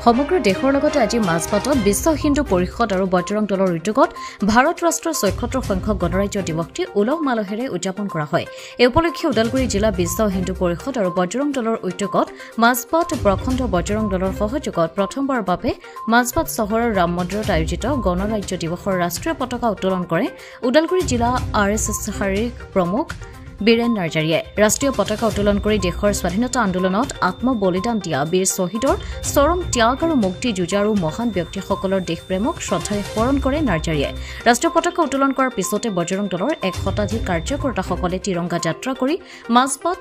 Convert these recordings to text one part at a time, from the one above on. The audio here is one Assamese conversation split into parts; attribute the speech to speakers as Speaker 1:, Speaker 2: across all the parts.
Speaker 1: সমগ্ৰ দেশৰ লগতে আজি মাজবাটত বিশ্ব হিন্দু পৰিষদ আৰু বজৰং দলৰ উদ্যোগত ভাৰত ৰাষ্ট্ৰৰ ৭৬ সংখ্যক গণৰাজ্য দিৱসটি উলহ মালহেৰে উদযাপন কৰা হয়। এই উপলক্ষে ওদালগুৰি জিলা বিশ্ব হিন্দু পৰিষদ আৰু বজৰং দলৰ উদ্যোগত মাজবাট প্ৰখণ্ড বজৰং দলৰ সহযোগত প্ৰথমবাৰৰ বাবে মাজবাট চহৰৰ ৰাম মন্দিৰত আয়োজিত গণৰাজ্য দিৱসৰ ৰাষ্ট্ৰীয় পতাকা উত্তোলন কৰে ওদালগুৰি জিলা RSS শাৰীৰিক প্ৰমুখ বীৰেন নাৰ্জাৰীয়ে। ৰাষ্ট্ৰীয় পতাকা উত্তোলন কৰি দেশৰ স্বাধীনতা আন্দোলনত আত্মবলিদান দিয়া বীৰ শ্বহীদৰ চৰম ত্যাগ আৰু মুক্তি যুঁজাৰু মহান ব্যক্তিসকলৰ দেশপ্ৰেমক শ্ৰদ্ধাৰে স্মৰণ কৰে নাৰ্জাৰীয়ে। ৰাষ্ট্ৰীয় পতাকা উত্তোলন কৰাৰ পিছতে বজৰং দলৰ ১ শতাধিক কাৰ্যকৰ্তাসকলে তিৰংগা যাত্ৰা কৰি মাজবাট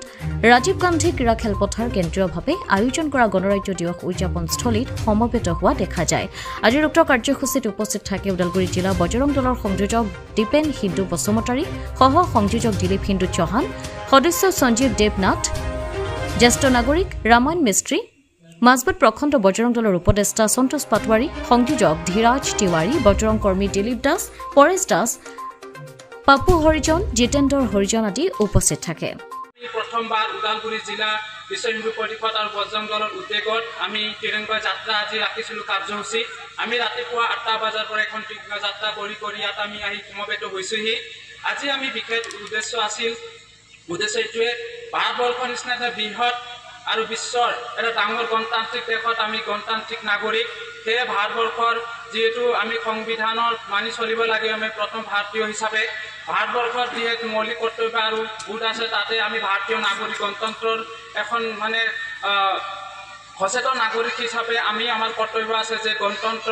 Speaker 1: ৰাজীৱ গান্ধী ক্ৰীড়া খেলপথাৰ কেন্দ্ৰীয়ভাৱে আয়োজন কৰা গণৰাজ্য দিৱস উদযাপনস্থলীত সমবেত হোৱা দেখা যায়। আজিৰ উক্ত কাৰ্যসূচীত উপস্থিত থাকে ওদালগুৰি জিলা বজৰং দলৰ সংযোজক দীপেন হিন্দু বসুমতাৰী, সহ সংযোজক দিলীপ হিন্দু চৌহান, সদস্য সঞ্জীৱ দেৱনাথ, জ্যেষ্ঠ নাগৰিক ৰামায়ণ মিস্ত্ৰী, মাজবাট প্ৰখণ্ড বজৰং দলৰ উপদেষ্টা সন্তোষ পাটোৱাৰী, সংযোজক ধীৰাজ তিৱাৰী, বজৰং কৰ্মী দিলীপ দাস, পৰেশ দাস, পাপু হৰিজন, জিতেন্দ্ৰ হৰিজন আদি উপস্থিত থাকে।
Speaker 2: প্ৰথমবাৰ ওদালগুৰি জিলা বিশ্ব হিন্দু পৰিষদ আৰু বজৰং দলৰ উদ্যোগত আমি তিৰংগা যাত্ৰা আজি ৰাখিছিলোঁ কাৰ্যসূচী। আমি ৰাতিপুৱা ৮টা বজাৰ পৰা এখন তিৰংগা যাত্ৰা কৰি ইয়াত আমি আহি সমবেত হৈছোহি। আজি আমি বিশেষ উদ্দেশ্য এইটোৱে, ভাৰতবৰ্ষৰ নিচিনা এটা বৃহৎ আৰু বিশ্বৰ এটা ডাঙৰ গণতান্ত্ৰিক দেশত আমি গণতান্ত্ৰিক নাগৰিক। সেয়ে ভাৰতবৰ্ষৰ যিহেতু আমি সংবিধানৰ মানি চলিব লাগে, আমি প্ৰথম ভাৰতীয় হিচাপে ভাৰতবৰ্ষৰ যিহেতু মৌলিক কৰ্তব্য আৰু ভোট আছে, তাতে আমি ভাৰতীয় নাগৰিক গণতন্ত্ৰৰ এখন সচেতন নাগৰিক হিচাপে আমি আমাৰ কৰ্তব্য আছে যে গণতন্ত্ৰ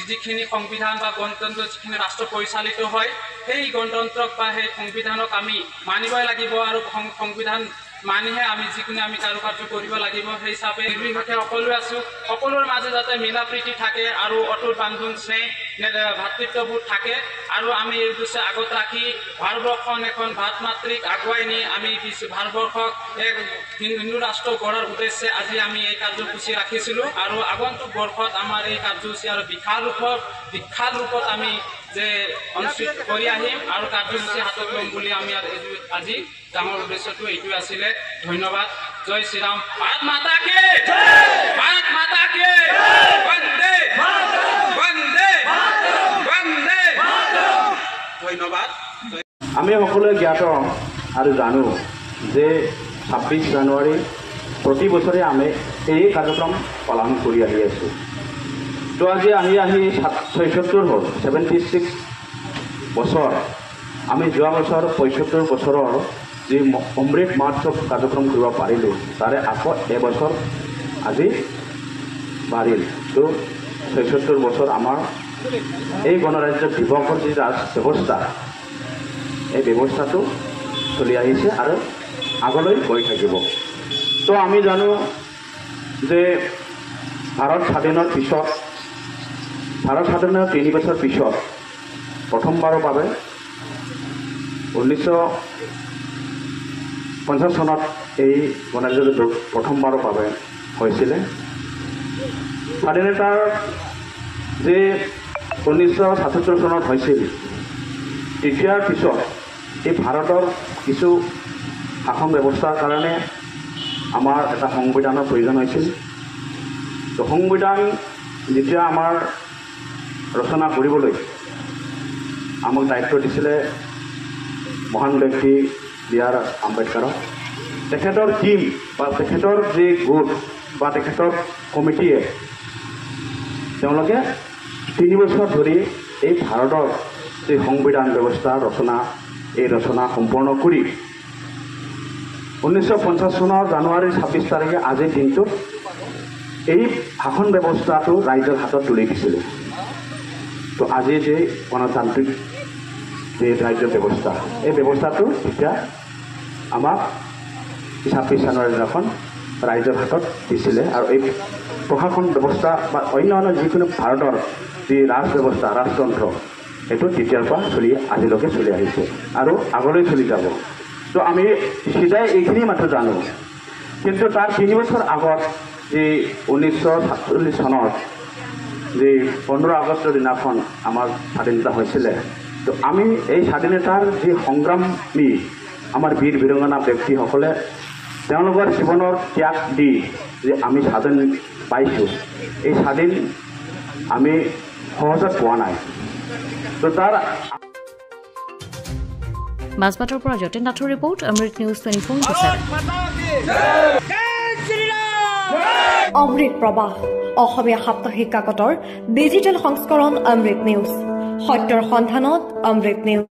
Speaker 2: যিখিনি সংবিধান বা গণতন্ত্ৰ যিখিনি ৰাষ্ট্ৰ পৰিচালিত হয়, সেই গণতন্ত্ৰক বা সেই সংবিধানক আমি মানিবই লাগিব আৰু সংবিধান মানিহে আমি যিকোনো আমি কাৰুকাৰ্য কৰিব লাগিব। সেই হিচাপে নিৰ্বিশেষে সকলোৱে আছোঁ, সকলোৰে মাজে যাতে মিলা প্ৰীতি থাকে আৰু অটুট বান্ধোন স্নেহ ভাতৃত্ববোধ থাকে আৰু আমি এই উদ্দেশ্যে আগত ৰাখি ভাৰতবৰ্ষখন এখন ভাৰত মাতৃক আগুৱাই নি আমি ভাৰতবৰ্ষক এক হিন্দু ৰাষ্ট্ৰ গঢ়াৰ উদ্দেশ্যে আজি আমি এই কাৰ্যসূচী ৰাখিছিলোঁ আৰু আগন্তুক বৰ্ষত আমাৰ এই কাৰ্যসূচী আৰু বিখ্যাত ৰূপত আমি যে অনুষ্ঠিত কৰি আহিম আৰু কাৰ্যসূচী হাতত ল'ম বুলি আমি আজি ডাঙৰ উদ্দেশ্যটো এইটোৱে আছিলে। ধন্যবাদ। জয় শ্ৰীৰাম। ভাৰত মাতা কি জয়, ভাৰত মাতা কি বন্দে বন্দে বন্দে। ধন্যবাদ।
Speaker 3: আমি সকলোৱে জ্ঞাত আৰু জানো যে ২৬ জানুৱাৰী প্ৰতি বছৰে আমি এই কাৰ্যক্ৰম পালন কৰি আহি আছোঁ। তো আজি আহি ৭৬ হ'ল, 76 বছৰ। আমি যোৱা বছৰ ৭৫ বছৰৰ যি অমৃত মহোৎসৱ কাৰ্যক্ৰম কৰিব পাৰিলোঁ, তাৰে আকৌ এবছৰ আজি বাঢ়িল। তো ৭৬ বছৰ আমাৰ এই গণৰাজ্য দিৱসৰ যি ৰাজ ব্যৱস্থা, এই ব্যৱস্থাটো চলি আহিছে আৰু আগলৈ গৈ থাকিব। তো আমি জানো যে ভাৰত স্বাধীনৰ ৩ বছৰ পিছত প্ৰথমবাৰৰ বাবে 1950 চনত এই গণৰাজ্য প্ৰথমবাৰৰ বাবে হৈছিলে। স্বাধীনতাৰ যে 1977 চনত হৈছিল, তেতিয়াৰ পিছত এই ভাৰতৰ কিছু শাসন ব্যৱস্থাৰ কাৰণে আমাৰ এটা সংবিধানৰ প্ৰয়োজন হৈছিল। তো সংবিধান যেতিয়া আমাৰ ৰচনা কৰিবলৈ আমাক দায়িত্ব দিছিলে মহান ব্যক্তি B.R. আম্বেদকাৰক, তেখেতৰ টীম বা তেখেতৰ যি গোট বা তেখেতৰ কমিটিয়ে তেওঁলোকে 3 বছৰ ধৰি এই ভাৰতৰ যি সংবিধান ব্যৱস্থা ৰচনা সম্পূৰ্ণ কৰি 1950 চনৰ জানুৱাৰীৰ 26 তাৰিখে আজিৰ দিনটোত এই শাসন ব্যৱস্থাটো ৰাইজৰ হাতত তুলি দিছিলে। তো আজি যে গণতান্ত্ৰিক যে ৰাজ্য ব্যৱস্থা, এই ব্যৱস্থাটো এতিয়া আমাক 26 জানুৱাৰীৰ দিনাখন ৰাইজৰ হাতত দিছিলে আৰু এই প্ৰশাসন ব্যৱস্থা বা অন্যান্য যিকোনো ভাৰতৰ যি ৰাজ ব্যৱস্থা ৰাজতন্ত্ৰ, এইটো তেতিয়াৰ পৰা আজিলৈকে চলি আহিছে আৰু আগলৈ চলি যাব। তো আমি সিদাই এইখিনি মাত্ৰ জানো, কিন্তু তাৰ 3 বছৰ আগত যি 1947 চনত যি 15 আগষ্টৰ দিনাখন আমাৰ স্বাধীনতা হৈছিলে, তো আমি এই স্বাধীনতাৰ যি সংগ্ৰামী আমাৰ বীৰ বীৰাংগনা ব্যক্তিসকলে তেওঁলোকৰ জীৱনৰ ত্যাগ দি যে আমি পাইছোঁ এই স্বাধীন আমি সহজত পোৱা নাই তো তাৰ
Speaker 1: মাজবাটৰ পৰা যতীন নাথৰ ৰিপৰ্ট অমৃত নিউজ 24/7
Speaker 4: অমৃত প্ৰবাহ অসমীয়া সাপ্তাহিক কাকতৰ ডিজিটেল সংস্কৰণ অমৃত নিউজ সত্যৰ সন্ধানত অমৃত নিউজ